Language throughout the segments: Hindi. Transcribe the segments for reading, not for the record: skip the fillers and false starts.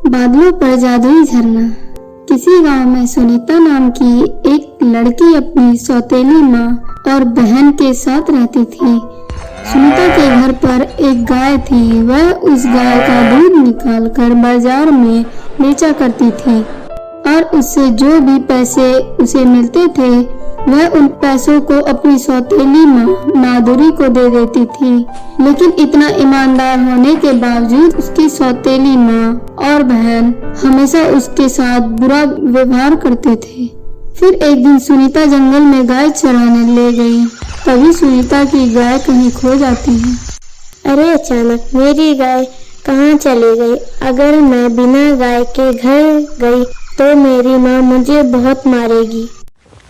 बादलों पर जादुई झरना। किसी गांव में सुनीता नाम की एक लड़की अपनी सौतेली माँ और बहन के साथ रहती थी। सुनीता के घर पर एक गाय थी। वह उस गाय का दूध निकालकर बाजार में बेचा करती थी और उससे जो भी पैसे उसे मिलते थे वह उन पैसों को अपनी सौतेली माँ माधुरी को दे देती थी। लेकिन इतना ईमानदार होने के बावजूद उसकी सौतेली माँ और बहन हमेशा उसके साथ बुरा व्यवहार करते थे। फिर एक दिन सुनीता जंगल में गाय चराने ले गई। तभी सुनीता की गाय कहीं खो जाती है। अरे अचानक मेरी गाय कहाँ चली गई? अगर मैं बिना गाय के घर गई तो मेरी माँ मुझे बहुत मारेगी।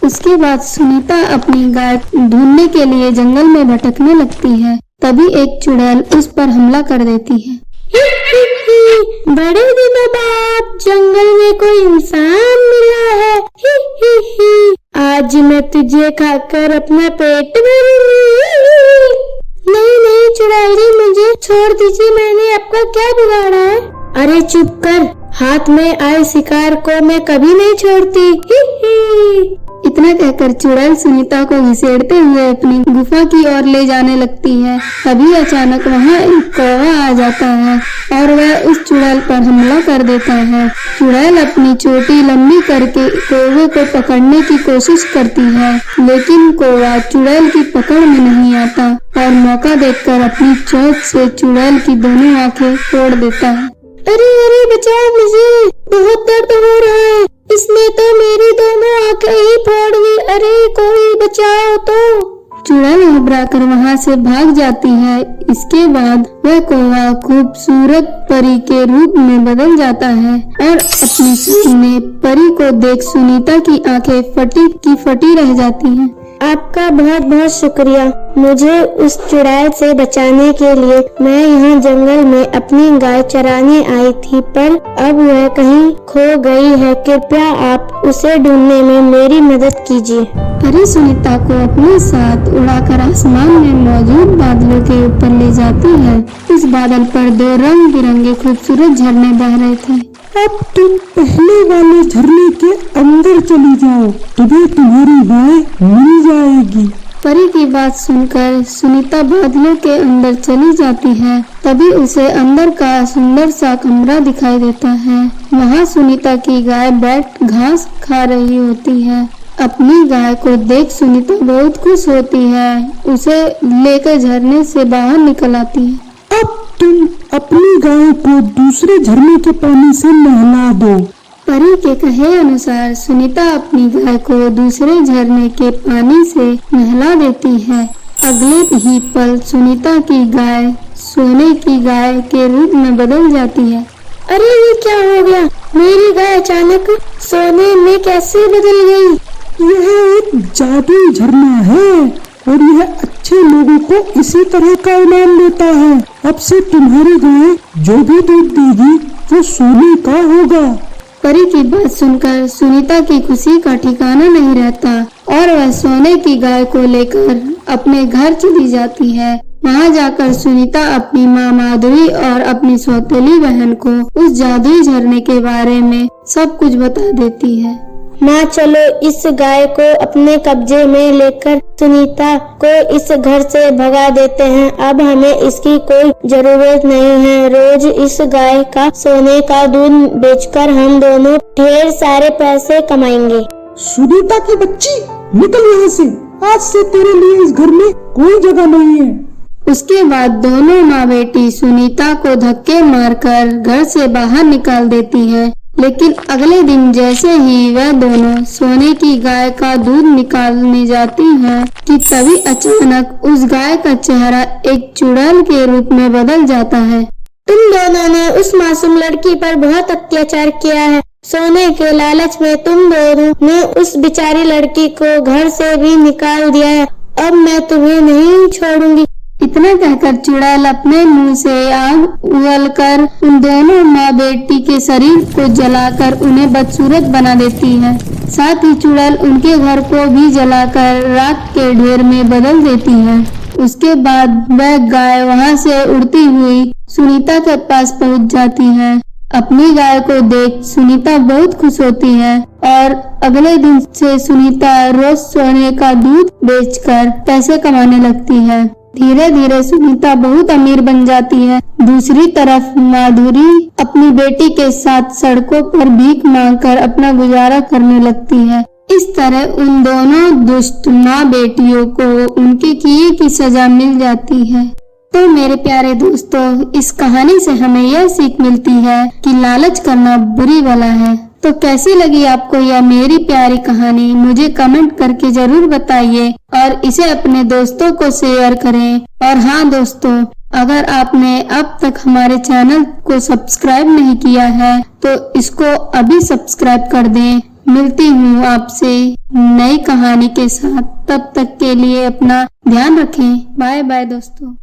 उसके बाद सुनीता अपनी गाय ढूंढने के लिए जंगल में भटकने लगती है। तभी एक चुड़ैल उस पर हमला कर देती है। बड़े दिनों बाद जंगल में कोई इंसान मिला है। आज मैं तुझे खाकर अपना पेट भरूंगी। नहीं नहीं चुड़ैल जी, मुझे छोड़ दीजिए, मैंने आपका क्या बिगाड़ा है? अरे चुप कर, हाथ में आए शिकार को मैं कभी नहीं छोड़ती। इतना कहकर चुड़ैल सुनीता को घसीटते हुए अपनी गुफा की ओर ले जाने लगती है। तभी अचानक वहाँ एक कौवा आ जाता है और वह उस चुड़ैल पर हमला कर देता है। चुड़ैल अपनी चोटी लंबी करके कौवे को पकड़ने की कोशिश करती है, लेकिन कौवा चुड़ैल की पकड़ में नहीं आता और मौका देखकर अपनी चोंच से चुड़ैल की दोनों आंखें फोड़ देता है। अरे अरे बचाओ, मुझे बहुत दर्द हो रहा है। इसने तो मेरी दोनों आंखें ही फोड़ दी। अरे कोई बचाओ तो। चुड़ैल घबरा कर वहाँ से भाग जाती है। इसके बाद वह कौवा खूबसूरत परी के रूप में बदल जाता है और अपने सामने परी को देख सुनीता की आंखें फटी की फटी रह जाती हैं। आपका बहुत बहुत शुक्रिया मुझे उस चुड़ैल से बचाने के लिए। मैं यहाँ जंगल में अपनी गाय चराने आई थी, पर अब वह कहीं खो गई है। कृपया आप उसे ढूंढने में मेरी मदद कीजिए। परी सुनीता को अपने साथ उड़ाकर आसमान में मौजूद बादलों के ऊपर ले जाती है। उस बादल पर दो रंग बिरंगे खूबसूरत झरने बह रहे थे। अब तुम पहले वाले झरने के अंदर चली जाओ, तुम्हें तुम्हारी गाय मिल जाएगी। परी की बात सुनकर सुनीता बादलों के अंदर चली जाती है। तभी उसे अंदर का सुंदर सा कमरा दिखाई देता है। वहाँ सुनीता की गाय बैठ घास खा रही होती है। अपनी गाय को देख सुनीता बहुत खुश होती है। उसे लेकर झरने से बाहर निकल आती है। अब तुम अपनी गाय को दूसरे झरने के पानी से नहला दो। परी के कहे अनुसार सुनीता अपनी गाय को दूसरे झरने के पानी से नहला देती है। अगले ही पल सुनीता की गाय सोने की गाय के रूप में बदल जाती है। अरे ये क्या हो गया? मेरी गाय अचानक सोने में कैसे बदल गई? यह एक जादुई झरना है और यह अच्छे लोगों को इसी तरह का इनाम देता है। अब से तुम्हारी गाय जो भी दूध देगी वो सोने का होगा। परी की बात सुनकर सुनीता की खुशी का ठिकाना नहीं रहता और वह सोने की गाय को लेकर अपने घर चली जाती है। वहाँ जाकर सुनीता अपनी माँ माधुरी और अपनी सौतेली बहन को उस जादुई झरने के बारे में सब कुछ बता देती है। माँ चलो इस गाय को अपने कब्जे में लेकर सुनीता को इस घर से भगा देते हैं। अब हमें इसकी कोई जरूरत नहीं है। रोज इस गाय का सोने का दूध बेचकर हम दोनों ढेर सारे पैसे कमाएंगे। सुनीता की बच्ची, निकल यहाँ से। आज से तेरे लिए इस घर में कोई जगह नहीं है। उसके बाद दोनों माँ बेटी सुनीता को धक्के मारकर घर से बाहर निकाल देती है। लेकिन अगले दिन जैसे ही वह दोनों सोने की गाय का दूध निकालने जाती हैं कि तभी अचानक उस गाय का चेहरा एक चुड़ैल के रूप में बदल जाता है। तुम दोनों ने उस मासूम लड़की पर बहुत अत्याचार किया है। सोने के लालच में तुम दोनों ने उस बेचारी लड़की को घर से भी निकाल दिया है। अब मैं तुम्हें नहीं छोड़ूंगी। इतना कहकर चुड़ैल अपने मुंह से आग उगलकर उन दोनों माँ बेटी के शरीर को जलाकर उन्हें बदसूरत बना देती है। साथ ही चुड़ैल उनके घर को भी जलाकर राख के ढेर में बदल देती है। उसके बाद वह गाय वहाँ से उड़ती हुई सुनीता के पास पहुँच जाती है। अपनी गाय को देख सुनीता बहुत खुश होती है और अगले दिन से सुनीता रोज सोने का दूध बेचकर पैसे कमाने लगती है। धीरे धीरे सुनीता बहुत अमीर बन जाती है। दूसरी तरफ माधुरी अपनी बेटी के साथ सड़कों पर भीख मांगकर अपना गुजारा करने लगती है। इस तरह उन दोनों दुष्ट माँ बेटियों को उनके किए की सजा मिल जाती है। तो मेरे प्यारे दोस्तों, इस कहानी से हमें यह सीख मिलती है कि लालच करना बुरी बला है। तो कैसी लगी आपको यह मेरी प्यारी कहानी, मुझे कमेंट करके जरूर बताइए और इसे अपने दोस्तों को शेयर करें। और हाँ दोस्तों, अगर आपने अब तक हमारे चैनल को सब्सक्राइब नहीं किया है तो इसको अभी सब्सक्राइब कर दें। मिलती हूँ आपसे नई कहानी के साथ, तब तक के लिए अपना ध्यान रखें। बाय बाय दोस्तों।